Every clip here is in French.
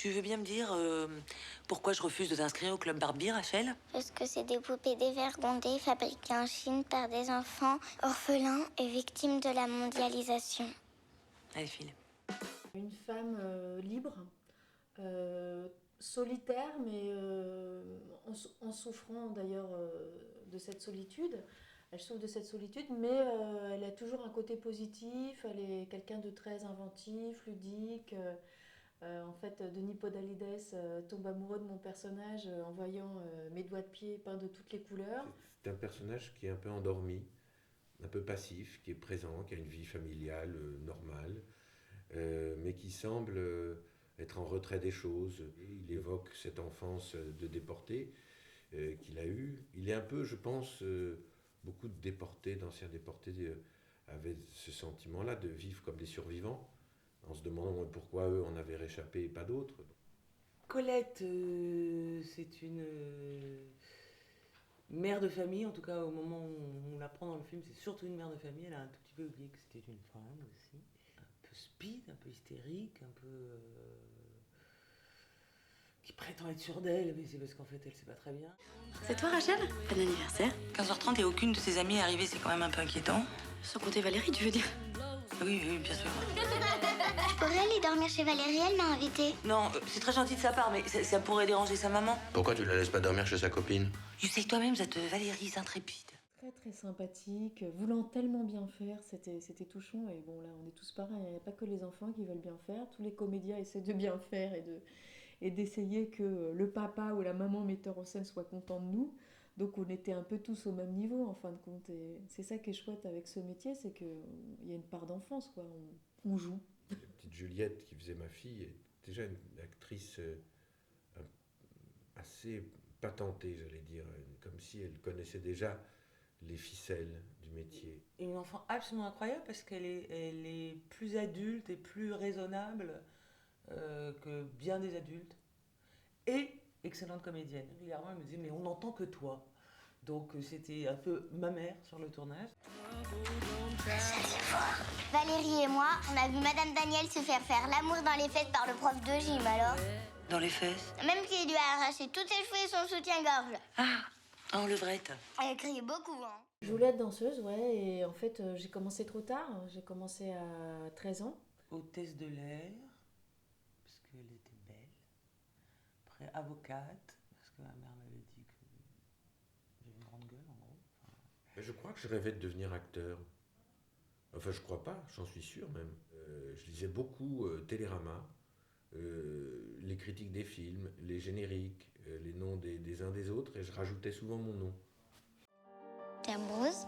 Tu veux bien me dire pourquoi je refuse de t'inscrire au club Barbie, Rachel? Parce que c'est des poupées dévergondées fabriquées en Chine par des enfants orphelins et victimes de la mondialisation. Allez, file. Une femme libre, solitaire, mais en souffrant d'ailleurs de cette solitude. Elle souffre de cette solitude, mais elle a toujours un côté positif. Elle est quelqu'un de très inventif, ludique. En fait, Denis Podalides tombe amoureux de mon personnage en voyant mes doigts de pied peints de toutes les couleurs. C'est un personnage qui est un peu endormi, un peu passif, qui est présent, qui a une vie familiale normale, mais qui semble être en retrait des choses. Il évoque cette enfance de déporté qu'il a eue. Il est un peu, je pense, beaucoup de déportés, d'anciens déportés avaient ce sentiment-là de vivre comme des survivants, en se demandant pourquoi eux en avaient réchappé et pas d'autres. Colette, c'est une mère de famille, en tout cas au moment où on l'apprend dans le film, c'est surtout une mère de famille. Elle a un tout petit peu oublié que c'était une femme aussi. Un peu speed, un peu hystérique, un peu... qui prétend être sûre d'elle, mais c'est parce qu'en fait elle sait pas très bien. C'est toi Rachel? Bon anniversaire. 15h30 et aucune de ses amies est arrivée, c'est quand même un peu inquiétant. Sans compter Valérie, tu veux dire? Oui, oui, bien sûr. Je pourrais aller dormir chez Valérie, elle m'a invitée. Non, c'est très gentil de sa part, mais ça pourrait déranger sa maman. Pourquoi tu la laisses pas dormir chez sa copine? Tu sais que toi-même, cette Valérie intrépide. Très très sympathique, voulant tellement bien faire, c'était touchant. Et bon là, on est tous pareils, il n'y a pas que les enfants qui veulent bien faire, tous les comédiens essaient de bien faire et d'essayer que le papa ou la maman metteur en scène soit content de nous. Donc on était un peu tous au même niveau en fin de compte. Et c'est ça qui est chouette avec ce métier, c'est qu'il y a une part d'enfance, quoi. On joue. La petite Juliette qui faisait ma fille est déjà une actrice assez patentée, j'allais dire, comme si elle connaissait déjà les ficelles du métier. Une enfant absolument incroyable parce qu'elle est plus adulte et plus raisonnable que bien des adultes. Et excellente comédienne. Régulièrement, elle me disait, mais on n'entend que toi. Donc c'était un peu ma mère sur le tournage. Valérie et moi, on a vu Madame Daniel se faire l'amour dans les fesses par le prof de gym, alors. Dans les fesses. Même qu'il lui a arraché tous ses cheveux et son soutien-gorge. Ah, en levrette. Elle criait beaucoup, hein. Je voulais être danseuse, ouais, et en fait j'ai commencé trop tard, j'ai commencé à 13 ans. Hôtesse de l'air, parce qu'elle était belle. Après, avocate, parce que ma mère m'avait dit que j'avais une grande gueule, en gros. Enfin... Je crois que je rêvais de devenir acteur. Enfin, je crois pas, j'en suis sûr même. Je lisais beaucoup Télérama, les critiques des films, les génériques, les noms des uns des autres, et je rajoutais souvent mon nom. T'es amoureuse?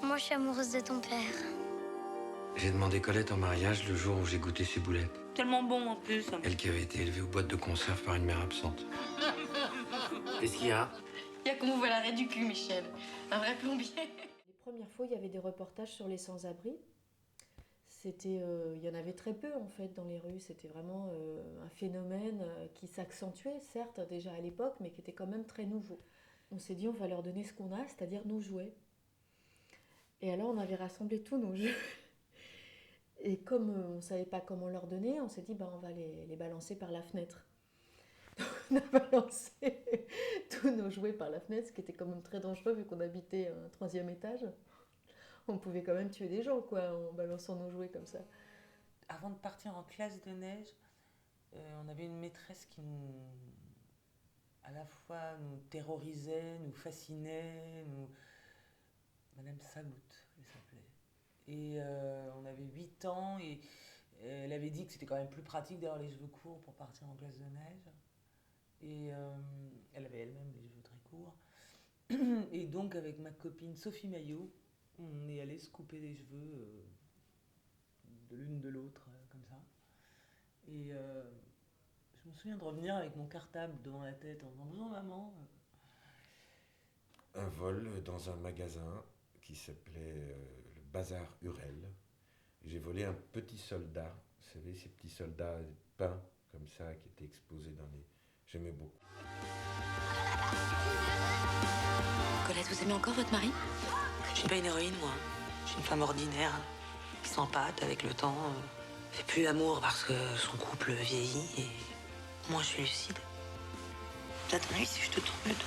Moi, je suis amoureuse de ton père. J'ai demandé Colette en mariage le jour où j'ai goûté ses boulettes. Tellement bon en plus. Elle qui avait été élevée aux boîtes de conserve par une mère absente. Qu'est-ce qu'il y a? Il y a qu'on vous voit l'arrêt du cul, Michel. Un vrai plombier. Les premières fois, il y avait des reportages sur les sans-abri. Il y en avait très peu en fait dans les rues. C'était vraiment un phénomène qui s'accentuait, certes déjà à l'époque, mais qui était quand même très nouveau. On s'est dit, on va leur donner ce qu'on a, c'est-à-dire nos jouets. Et alors, on avait rassemblé tous nos jeux. Et comme on ne savait pas comment leur donner, on s'est dit, on va les balancer par la fenêtre. Donc, on a balancé tous nos jouets par la fenêtre, ce qui était quand même très dangereux vu qu'on habitait un 3e étage. On pouvait quand même tuer des gens, quoi, en balançant nos jouets comme ça. Avant de partir en classe de neige, on avait une maîtresse qui à la fois nous terrorisait, nous fascinait, Madame Sagout, elle s'appelait. Et on avait 8 ans et elle avait dit que c'était quand même plus pratique d'avoir les cheveux courts pour partir en classe de neige. Et elle avait elle-même les cheveux très courts. Et donc avec ma copine Sophie Maillot, on est allé se couper les cheveux de l'une de l'autre, comme ça. Et je me souviens de revenir avec mon cartable devant la tête en disant « Bonjour maman ». Un vol dans un magasin qui s'appelait le Bazar Hurel. J'ai volé un petit soldat, vous savez, ces petits soldats peints comme ça qui étaient exposés dans les... J'aimais beaucoup. Colette, vous aimez encore votre mari? Je suis pas une héroïne, moi. Je suis une femme ordinaire qui s'empâte avec le temps. Fait plus l'amour parce que son couple vieillit et Moi, je suis lucide. À ton avis, si je te tourne le dos.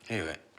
Eh ouais.